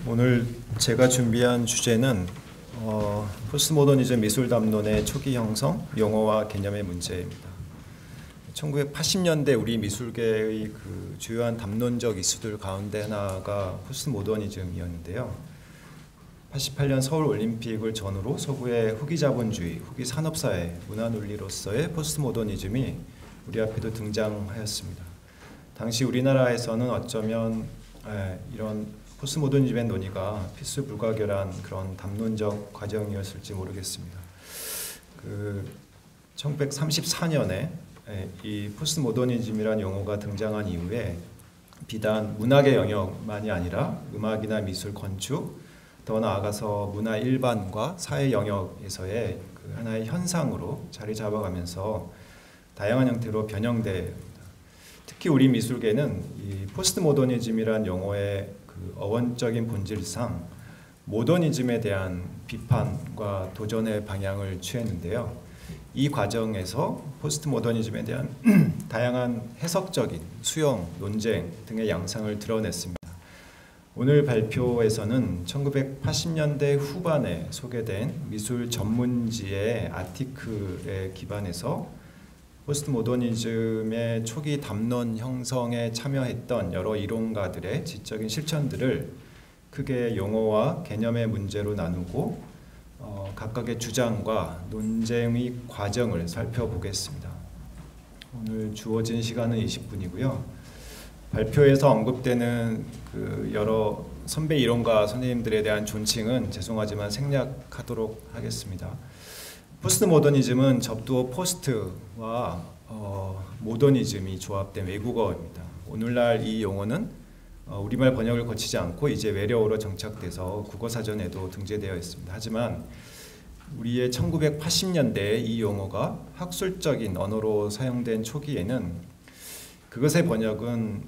오늘 제가 준비한 주제는 포스트모더니즘 미술 담론의 초기 형성, 용어와 개념의 문제입니다. 1980년대 우리 미술계의 그 주요한 담론적 이슈들 가운데 하나가 포스트모더니즘이었는데요. 88년 서울올림픽을 전후로 서구의 후기자본주의, 후기산업사회, 문화논리로서의 포스트모더니즘이 우리 앞에도 등장하였습니다. 당시 우리나라에서는 어쩌면 이런 포스트모더니즘의 논의가 필수 불가결한 그런 담론적 과정이었을지 모르겠습니다. 1934년에 이 포스트모더니즘이라는 용어가 등장한 이후에 비단 문학의 영역만이 아니라 음악이나 미술, 건축, 더 나아가서 문화 일반과 사회 영역에서의 그 하나의 현상으로 자리 잡아가면서 다양한 형태로 변형됩니다. 특히 우리 미술계는 이 포스트모더니즘이란 용어의 그 어원적인 본질상 모더니즘에 대한 비판과 도전의 방향을 취했는데요. 이 과정에서 포스트모더니즘에 대한 다양한 해석적인 수용, 논쟁 등의 양상을 드러냈습니다. 오늘 발표에서는 1980년대 후반에 소개된 미술 전문지의 아티클에 기반해서 포스트모더니즘의 초기 담론 형성에 참여했던 여러 이론가들의 지적인 실천들을 크게 용어와 개념의 문제로 나누고 각각의 주장과 논쟁의 과정을 살펴보겠습니다. 오늘 주어진 시간은 20분이고요. 발표에서 언급되는 그 여러 선배 이론가 선생님들에 대한 존칭은 죄송하지만 생략하도록 하겠습니다. 포스트모더니즘은 접두어 포스트와 모더니즘이 조합된 외국어입니다. 오늘날 이 용어는 우리말 번역을 거치지 않고 이제 외래어로 정착돼서 국어사전에도 등재되어 있습니다. 하지만 우리의 1980년대에 이 용어가 학술적인 언어로 사용된 초기에는 그것의 번역은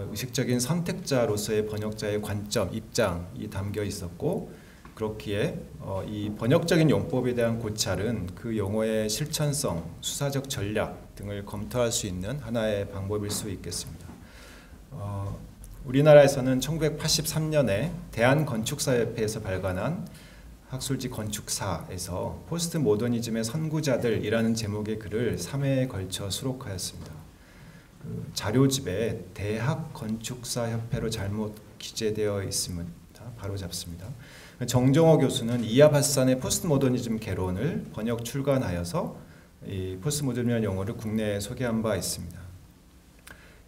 의식적인 선택자로서의 번역자의 관점, 입장이 담겨 있었고 그렇기에 이 번역적인 용법에 대한 고찰은 그 용어의 실천성, 수사적 전략 등을 검토할 수 있는 하나의 방법일 수 있겠습니다. 우리나라에서는 1983년에 대한건축사협회에서 발간한 학술지 건축사에서 포스트모더니즘의 선구자들이라는 제목의 글을 3회에 걸쳐 수록하였습니다. 그 자료집에 대학건축사협회로 잘못 기재되어 있습니다. 바로 잡습니다. 정정호 교수는 이압하산의 포스트모더니즘 개론을 번역 출간하여서 이 포스트모더니즘이라는 용어를 국내에 소개한 바 있습니다.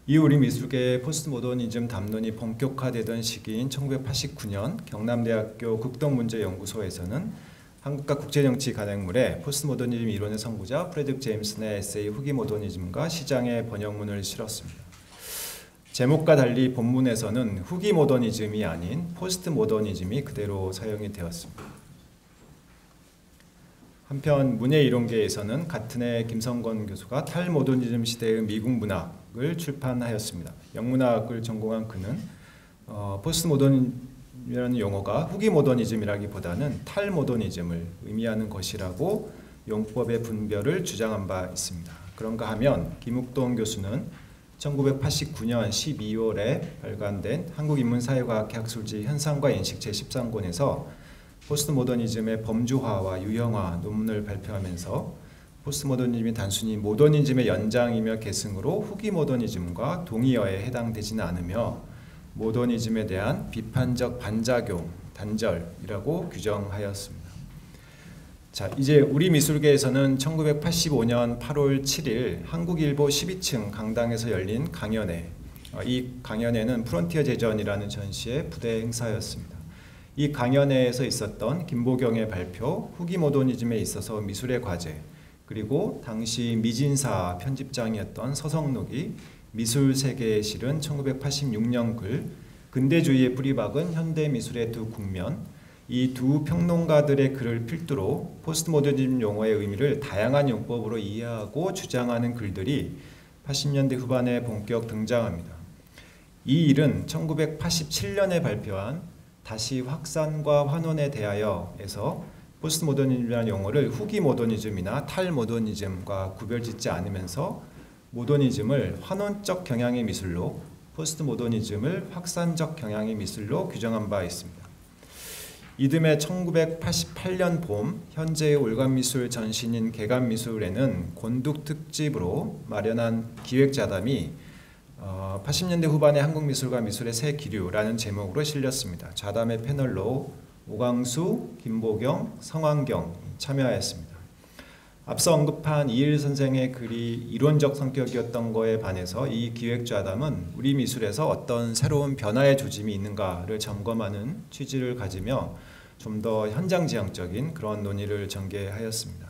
이 우리 미술계의 포스트모더니즘 담론이 본격화되던 시기인 1989년 경남대학교 극동문제연구소에서는 한국과 국제정치 간행물에 포스트모더니즘 이론의 선구자 프레드릭 제임슨의 에세이 후기 모더니즘과 시장의 번역문을 실었습니다. 제목과 달리 본문에서는 후기 모더니즘이 아닌 포스트 모더니즘이 그대로 사용이 되었습니다. 한편 문예이론계에서는 같은 해 김성건 교수가 탈모더니즘 시대의 미국 문학을 출판하였습니다. 영문학을 전공한 그는 포스트 모더니즘이라는 용어가 후기 모더니즘이라기보다는 탈모더니즘을 의미하는 것이라고 용법의 분별을 주장한 바 있습니다. 그런가 하면 김욱동 교수는 1989년 12월에 발간된 한국인문사회과학회 학술지 현상과 인식 제13권에서 포스트모더니즘의 범주화와 유형화 논문을 발표하면서 포스트모더니즘이 단순히 모더니즘의 연장이며 계승으로 후기 모더니즘과 동의어에 해당되지는 않으며 모더니즘에 대한 비판적 반작용, 단절이라고 규정하였습니다. 자, 이제 우리 미술계에서는 1985년 8월 7일 한국일보 12층 강당에서 열린 강연회, 이 강연회는 프론티어 제전이라는 전시의 부대 행사였습니다. 이 강연회에서 있었던 김보경의 발표, 후기 모더니즘에 있어서 미술의 과제, 그리고 당시 미진사 편집장이었던 서성록이 미술세계에 실은 1986년 글, 근대주의의 뿌리박은 현대미술의 두 국면, 이 두 평론가들의 글을 필두로 포스트모더니즘 용어의 의미를 다양한 용법으로 이해하고 주장하는 글들이 80년대 후반에 본격 등장합니다. 이 일은 1987년에 발표한 다시 확산과 환원에 대하여에서 포스트모더니즘이라는 용어를 후기 모더니즘이나 탈모더니즘과 구별짓지 않으면서 모더니즘을 환원적 경향의 미술로 포스트모더니즘을 확산적 경향의 미술로 규정한 바 있습니다. 이듬해 1988년 봄 현재의 올감미술 전신인 개감미술에는 곤둑 특집으로 마련한 기획자담이 80년대 후반의 한국미술과 미술의 새 기류라는 제목으로 실렸습니다. 자담의 패널로 오광수, 김보경, 성환경이 참여하였습니다. 앞서 언급한 이일 선생의 글이 이론적 성격이었던 거에 반해서 이 기획자담은 우리 미술에서 어떤 새로운 변화의 조짐이 있는가를 점검하는 취지를 가지며 좀 더 현장지향적인 그런 논의를 전개하였습니다.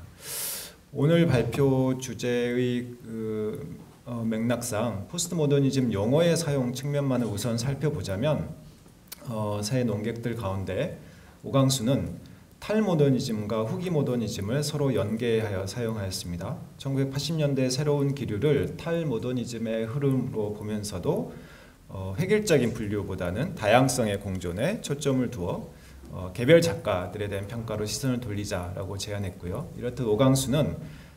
오늘 발표 주제의 맥락상 포스트모더니즘 용어의 사용 측면만을 우선 살펴보자면 새 논객들 가운데 오광수는 탈모더니즘과 후기모더니즘을 서로 연계하여 사용하였습니다. 1980년대 새로운 기류를 탈모더니즘의 흐름으로 보면서도 획일적인 분류보다는 다양성의 공존에 초점을 두어 개별 작가들에 대한 평가로 시선을 돌리자라고 제안했고요. 이렇듯 오광수는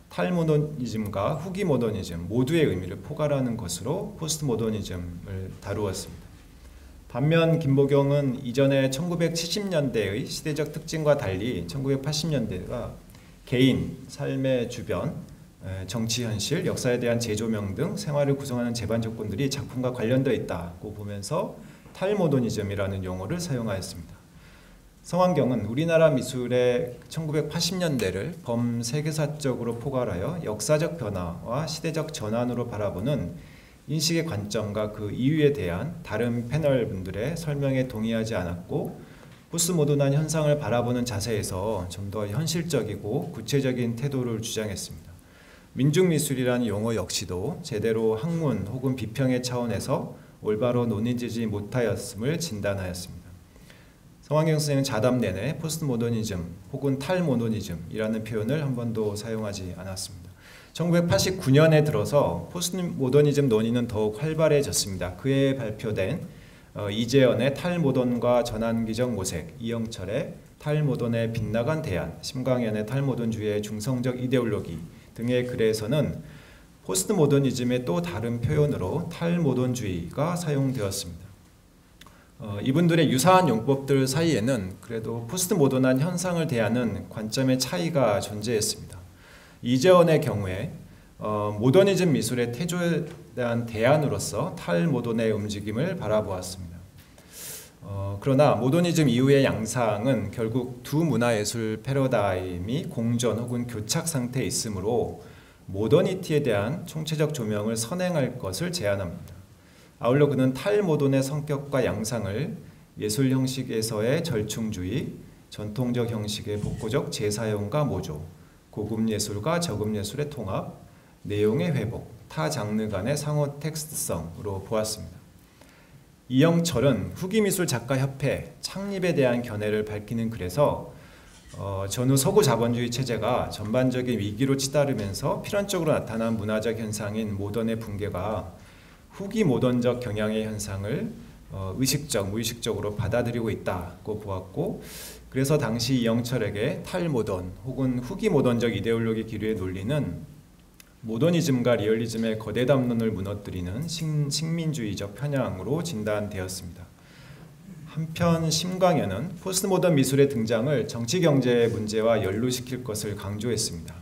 탈모더니즘과 후기모더니즘 모두의 의미를 포괄하는 것으로 포스트모더니즘을 다루었습니다. 반면 김보경은 이전의 1970년대의 시대적 특징과 달리 1980년대가 개인, 삶의 주변, 정치 현실, 역사에 대한 재조명 등 생활을 구성하는 제반 조건들이 작품과 관련되어 있다고 보면서 탈모더니즘이라는 용어를 사용하였습니다. 성환경은 우리나라 미술의 1980년대를 범세계사적으로 포괄하여 역사적 변화와 시대적 전환으로 바라보는 인식의 관점과 그 이유에 대한 다른 패널분들의 설명에 동의하지 않았고 포스트모던한 현상을 바라보는 자세에서 좀 더 현실적이고 구체적인 태도를 주장했습니다. 민중미술이라는 용어 역시도 제대로 학문 혹은 비평의 차원에서 올바로 논의되지 못하였음을 진단하였습니다. 성환경 선생은 자담 내내 포스트모더니즘 혹은 탈모더니즘이라는 표현을 한 번도 사용하지 않았습니다. 1989년에 들어서 포스트모더니즘 논의는 더욱 활발해졌습니다. 그해 발표된 이재현의 탈모던과 전환기적 모색, 이영철의 탈모던의 빗나간 대안, 심광현의 탈모던주의의 중성적 이데올로기 등의 글에서는 포스트모더니즘의 또 다른 표현으로 탈모던주의가 사용되었습니다. 이분들의 유사한 용법들 사이에는 그래도 포스트모던한 현상을 대하는 관점의 차이가 존재했습니다. 이재원의 경우에 모더니즘 미술의 태조에 대한 대안으로서 탈모던의 움직임을 바라보았습니다. 그러나 모더니즘 이후의 양상은 결국 두 문화예술 패러다임이 공존 혹은 교착 상태에 있으므로 모더니티에 대한 총체적 조명을 선행할 것을 제안합니다. 아울러 그는 탈모던의 성격과 양상을 예술 형식에서의 절충주의, 전통적 형식의 복고적 재사용과 모조, 고급 예술과 저급 예술의 통합, 내용의 회복, 타 장르 간의 상호 텍스트성으로 보았습니다. 이영철은 후기미술 작가협회 창립에 대한 견해를 밝히는 글에서 전후 서구 자본주의 체제가 전반적인 위기로 치달으면서 필연적으로 나타난 문화적 현상인 모던의 붕괴가 후기 모던적 경향의 현상을 의식적, 무의식적으로 받아들이고 있다고 보았고, 그래서 당시 이영철에게 탈모던 혹은 후기 모던적 이데올로기 기류의 논리는 모더니즘과 리얼리즘의 거대 담론을 무너뜨리는 식민주의적 편향으로 진단되었습니다. 한편 심광현은 포스트모던 미술의 등장을 정치경제 문제와 연루시킬 것을 강조했습니다.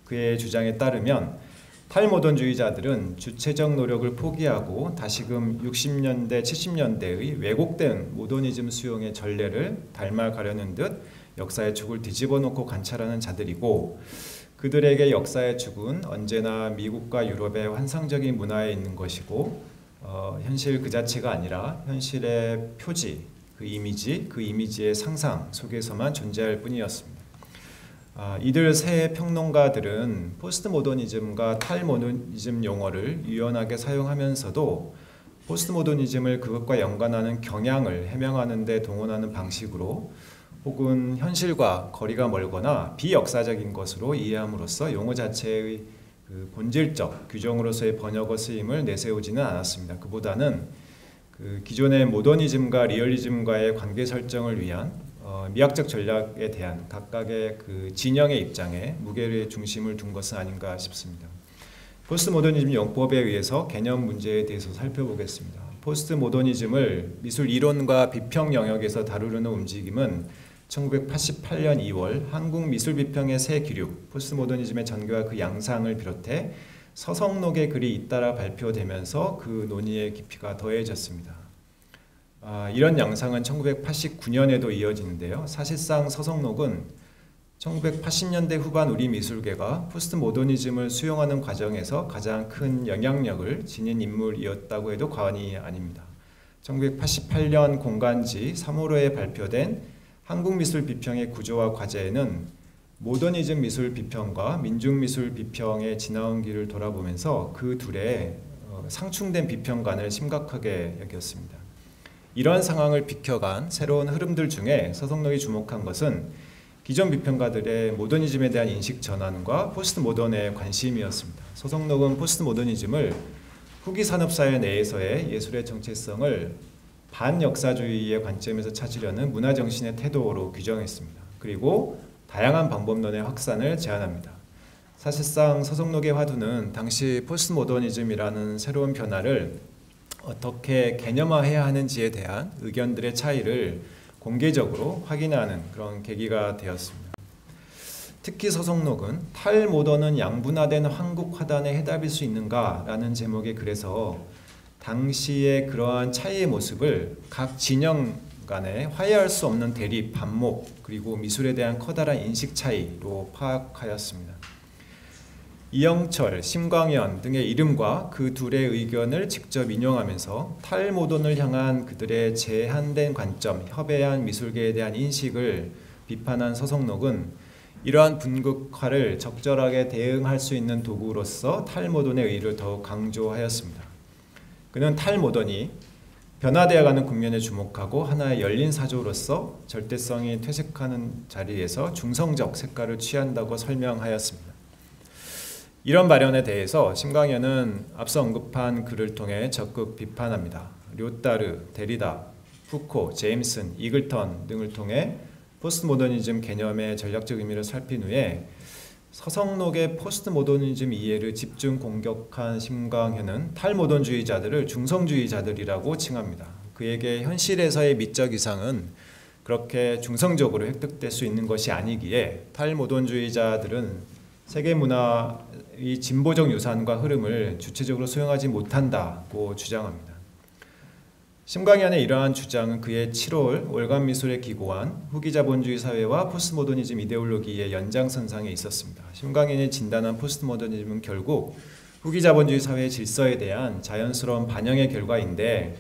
그의 주장에 따르면 탈모던주의자들은 주체적 노력을 포기하고 다시금 60년대, 70년대의 왜곡된 모더니즘 수용의 전례를 닮아가려는 듯 역사의 축을 뒤집어 놓고 관찰하는 자들이고, 그들에게 역사의 축은 언제나 미국과 유럽의 환상적인 문화에 있는 것이고 현실 그 자체가 아니라 현실의 표지, 그 이미지의 상상 속에서만 존재할 뿐이었습니다. 이들 세 평론가들은 포스트모더니즘과 탈모더니즘 용어를 유연하게 사용하면서도 포스트모더니즘을 그것과 연관하는 경향을 해명하는 데 동원하는 방식으로 혹은 현실과 거리가 멀거나 비역사적인 것으로 이해함으로써 용어 자체의 그 본질적 규정으로서의 번역어 쓰임을 내세우지는 않았습니다. 그보다는 그 기존의 모더니즘과 리얼리즘과의 관계 설정을 위한 미학적 전략에 대한 각각의 그 진영의 입장에 무게의 중심을 둔 것은 아닌가 싶습니다. 포스트모더니즘 용법에 의해서 개념 문제에 대해서 살펴보겠습니다. 포스트모더니즘을 미술 이론과 비평 영역에서 다루려는 움직임은 1988년 2월 한국미술비평의 새 기류, 포스트모더니즘의 전개와 그 양상을 비롯해 서성록의 글이 잇따라 발표되면서 그 논의의 깊이가 더해졌습니다. 이런 양상은 1989년에도 이어지는데요. 사실상 서성록은 1980년대 후반 우리 미술계가 포스트모더니즘을 수용하는 과정에서 가장 큰 영향력을 지닌 인물이었다고 해도 과언이 아닙니다. 1988년 공간지 3월호에 발표된 한국미술 비평의 구조와 과제에는 모더니즘 미술 비평과 민중미술 비평의 지나온 길을 돌아보면서 그 둘의 상충된 비평관을 심각하게 여겼습니다. 이러한 상황을 비켜간 새로운 흐름들 중에 서성록이 주목한 것은 기존 비평가들의 모더니즘에 대한 인식 전환과 포스트모던의 관심이었습니다. 서성록은 포스트모더니즘을 후기 산업사회 내에서의 예술의 정체성을 반역사주의의 관점에서 찾으려는 문화정신의 태도로 규정했습니다. 그리고 다양한 방법론의 확산을 제안합니다. 사실상 서성록의 화두는 당시 포스트모더니즘이라는 새로운 변화를 어떻게 개념화해야 하는지에 대한 의견들의 차이를 공개적으로 확인하는 그런 계기가 되었습니다. 특히 서성록은 탈모던은 양분화된 한국 화단에 해답일 수 있는가? 라는 제목의 글에서 당시의 그러한 차이의 모습을 각 진영 간에 화해할 수 없는 대립, 반목, 그리고 미술에 대한 커다란 인식 차이로 파악하였습니다. 이영철, 심광현 등의 이름과 그 둘의 의견을 직접 인용하면서 탈모던을 향한 그들의 제한된 관점, 협회한 미술계에 대한 인식을 비판한 서성록은 이러한 분극화를 적절하게 대응할 수 있는 도구로서 탈모던의 의의를 더욱 강조하였습니다. 그는 탈모던이 변화되어가는 국면에 주목하고 하나의 열린 사조로서 절대성이 퇴색하는 자리에서 중성적 색깔을 취한다고 설명하였습니다. 이런 발언에 대해서 심광현은 앞서 언급한 글을 통해 적극 비판합니다. 료따르, 데리다, 푸코, 제임슨, 이글턴 등을 통해 포스트모더니즘 개념의 전략적 의미를 살핀 후에 서성록의 포스트모더니즘 이해를 집중 공격한 심광현은 탈모던주의자들을 중성주의자들이라고 칭합니다. 그에게 현실에서의 미적 이상은 그렇게 중성적으로 획득될 수 있는 것이 아니기에 탈모던주의자들은 세계문화의 진보적 유산과 흐름을 주체적으로 수용하지 못한다고 주장합니다. 심광현의 이러한 주장은 그의 7월 월간미술에 기고한 후기자본주의 사회와 포스트모더니즘 이데올로기의 연장선상에 있었습니다. 심광현이 진단한 포스트모더니즘은 결국 후기자본주의 사회의 질서에 대한 자연스러운 반영의 결과인데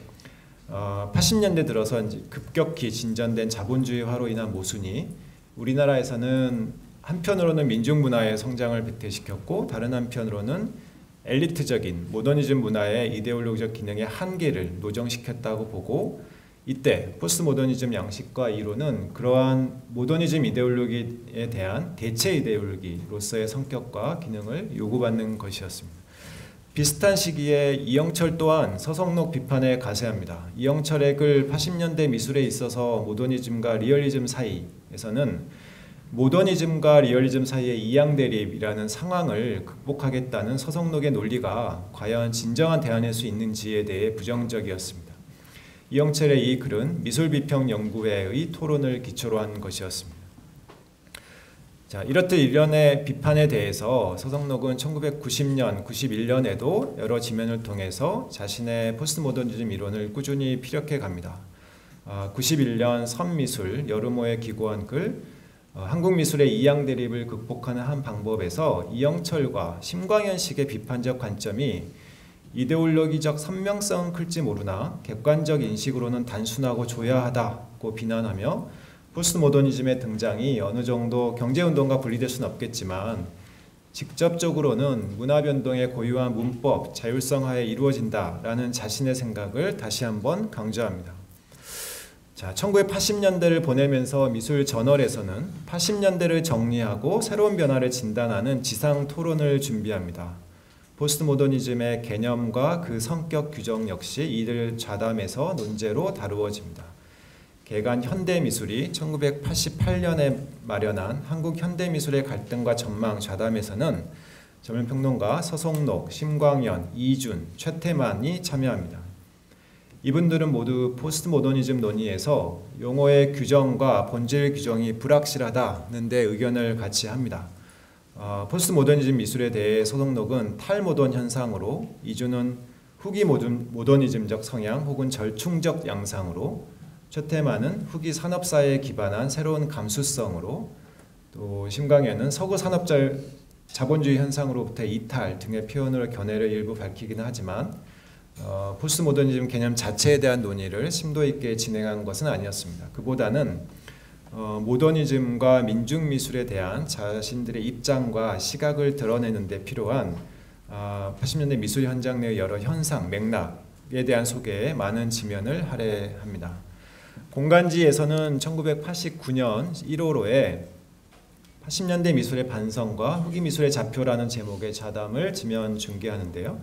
80년대 들어서 급격히 진전된 자본주의화로 인한 모순이 우리나라에서는 한편으로는 민중문화의 성장을 배태시켰고 다른 한편으로는 엘리트적인 모더니즘 문화의 이데올로기적 기능의 한계를 노정시켰다고 보고 이때 포스트모더니즘 양식과 이론은 그러한 모더니즘 이데올로기에 대한 대체 이데올로기로서의 성격과 기능을 요구받는 것이었습니다. 비슷한 시기에 이영철 또한 서성록 비판에 가세합니다. 이영철의 글 80년대 미술에 있어서 모더니즘과 리얼리즘 사이에서는 모더니즘과 리얼리즘 사이의 이양대립이라는 상황을 극복하겠다는 서성록의 논리가 과연 진정한 대안일 수 있는지에 대해 부정적이었습니다. 이영철의 이 글은 미술비평연구회의 토론을 기초로 한 것이었습니다. 이렇듯 일련의 비판에 대해서 서성록은 1990년, 91년에도 여러 지면을 통해서 자신의 포스트모더니즘 이론을 꾸준히 피력해 갑니다. 91년 선미술 여름호에 기고한 글 한국미술의 이양대립을 극복하는 한 방법에서 이영철과 심광현식의 비판적 관점이 이데올로기적 선명성은 클지 모르나 객관적 인식으로는 단순하고 조야하다고 비난하며 포스트모더니즘의 등장이 어느 정도 경제운동과 분리될 수는 없겠지만 직접적으로는 문화변동의 고유한 문법, 자율성하에 이루어진다라는 자신의 생각을 다시 한번 강조합니다. 1980년대를 보내면서 미술 저널에서는 80년대를 정리하고 새로운 변화를 진단하는 지상 토론을 준비합니다. 포스트모더니즘의 개념과 그 성격 규정 역시 이들 좌담에서 논제로 다루어집니다. 개간 현대미술이 1988년에 마련한 한국 현대미술의 갈등과 전망 좌담에서는 전문평론가 서성록, 심광현, 이준, 최태만이 참여합니다. 이분들은 모두 포스트 모더니즘 논의에서 용어의 규정과 본질 규정이 불확실하다는 데 의견을 같이 합니다. 포스트 모더니즘 미술에 대해 서동록은 탈모던 현상으로, 이주는 후기 모더니즘적 성향 혹은 절충적 양상으로, 최태만은 후기 산업사회에 기반한 새로운 감수성으로, 또 심강현은 서구 산업적 자본주의 현상으로부터의 이탈 등의 표현으로 견해를 일부 밝히기는 하지만 포스트 모더니즘 개념 자체에 대한 논의를 심도 있게 진행한 것은 아니었습니다. 그보다는 모더니즘과 민중미술에 대한 자신들의 입장과 시각을 드러내는 데 필요한 80년대 미술 현장 내의 여러 현상, 맥락에 대한 소개에 많은 지면을 할애합니다. 공간지에서는 1989년 1월호에 80년대 미술의 반성과 후기 미술의 좌표라는 제목의 자담을 지면 중계하는데요.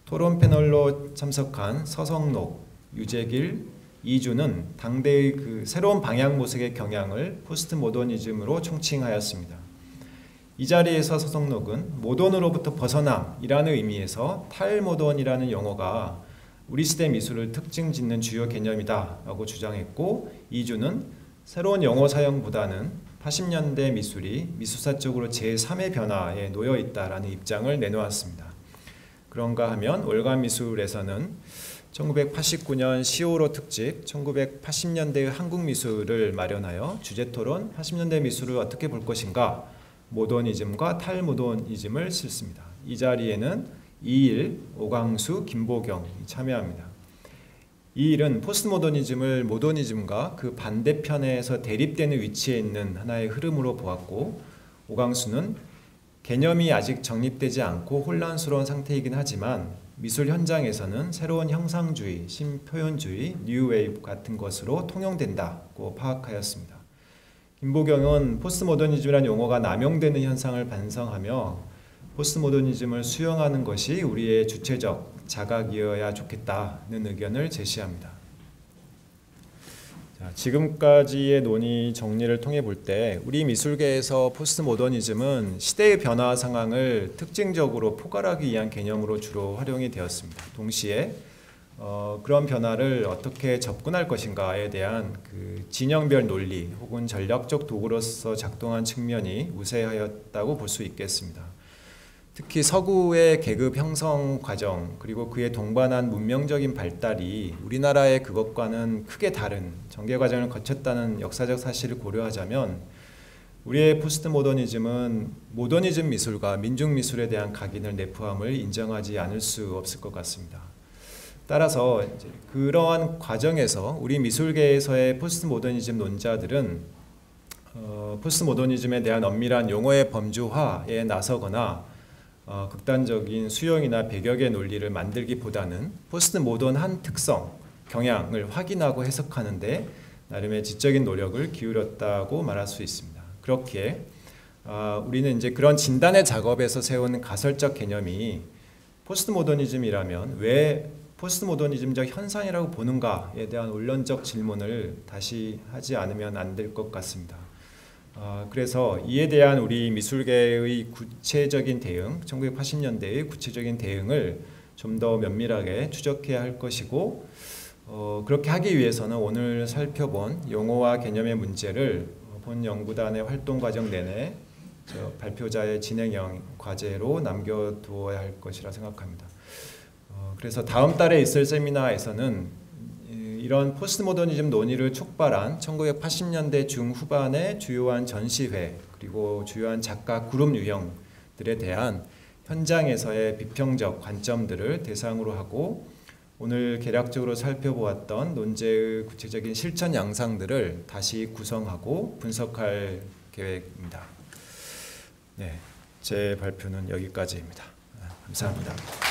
토론 패널로 참석한 서성록, 유재길, 이주는 당대의 그 새로운 방향 모색의 경향을 포스트 모더니즘으로 총칭하였습니다. 이 자리에서 서성록은 모던으로부터 벗어남이라는 의미에서 탈모던이라는 용어가 우리 시대 미술을 특징 짓는 주요 개념이다 라고 주장했고, 이주는 새로운 용어 사용보다는 80년대 미술이 미술사적으로 제3의 변화에 놓여 있다라는 입장을 내놓았습니다. 그런가 하면 월간미술에서는 1989년 10월호 특집 1980년대의 한국 미술을 마련하여 주제토론 80년대 미술을 어떻게 볼 것인가, 모더니즘과 탈모더니즘을 썼습니다. 이 자리에는 이일, 오광수, 김보경이 참여합니다. 이일은 포스트모더니즘을 모더니즘과 그 반대편에서 대립되는 위치에 있는 하나의 흐름으로 보았고, 오광수는 개념이 아직 정립되지 않고 혼란스러운 상태이긴 하지만 미술 현장에서는 새로운 형상주의, 신표현주의, 뉴웨이브 같은 것으로 통용된다고 파악하였습니다. 김보경은 포스트모더니즘이라는 용어가 남용되는 현상을 반성하며 포스트모더니즘을 수용하는 것이 우리의 주체적 자각이어야 좋겠다는 의견을 제시합니다. 자, 지금까지의 논의 정리를 통해 볼 때 우리 미술계에서 포스트모더니즘은 시대의 변화 상황을 특징적으로 포괄하기 위한 개념으로 주로 활용이 되었습니다. 동시에 그런 변화를 어떻게 접근할 것인가에 대한 그 진영별 논리 혹은 전략적 도구로서 작동한 측면이 우세하였다고 볼 수 있겠습니다. 특히 서구의 계급 형성 과정 그리고 그에 동반한 문명적인 발달이 우리나라의 그것과는 크게 다른 전개 과정을 거쳤다는 역사적 사실을 고려하자면 우리의 포스트 모더니즘은 모더니즘 미술과 민중 미술에 대한 각인을 내포함을 인정하지 않을 수 없을 것 같습니다. 따라서 이제 그러한 과정에서 우리 미술계에서의 포스트 모더니즘 논자들은 포스트 모더니즘에 대한 엄밀한 용어의 범주화에 나서거나 극단적인 수용이나 배격의 논리를 만들기보다는 포스트 모던한 특성, 경향을 확인하고 해석하는데 나름의 지적인 노력을 기울였다고 말할 수 있습니다. 그렇게 우리는 이제 그런 진단의 작업에서 세운 가설적 개념이 포스트 모더니즘이라면 왜 포스트 모더니즘적 현상이라고 보는가에 대한 원론적 질문을 다시 하지 않으면 안 될 것 같습니다. 그래서 이에 대한 우리 미술계의 구체적인 대응, 1980년대의 구체적인 대응을 좀 더 면밀하게 추적해야 할 것이고 그렇게 하기 위해서는 오늘 살펴본 용어와 개념의 문제를 본 연구단의 활동 과정 내내 발표자의 진행형 과제로 남겨두어야 할 것이라 생각합니다. 그래서 다음 달에 있을 세미나에서는 이런 포스트모더니즘 논의를 촉발한 1980년대 중후반의 주요한 전시회 그리고 주요한 작가 그룹 유형들에 대한 현장에서의 비평적 관점들을 대상으로 하고 오늘 개략적으로 살펴보았던 논제의 구체적인 실천 양상들을 다시 구성하고 분석할 계획입니다. 네, 제 발표는 여기까지입니다. 감사합니다.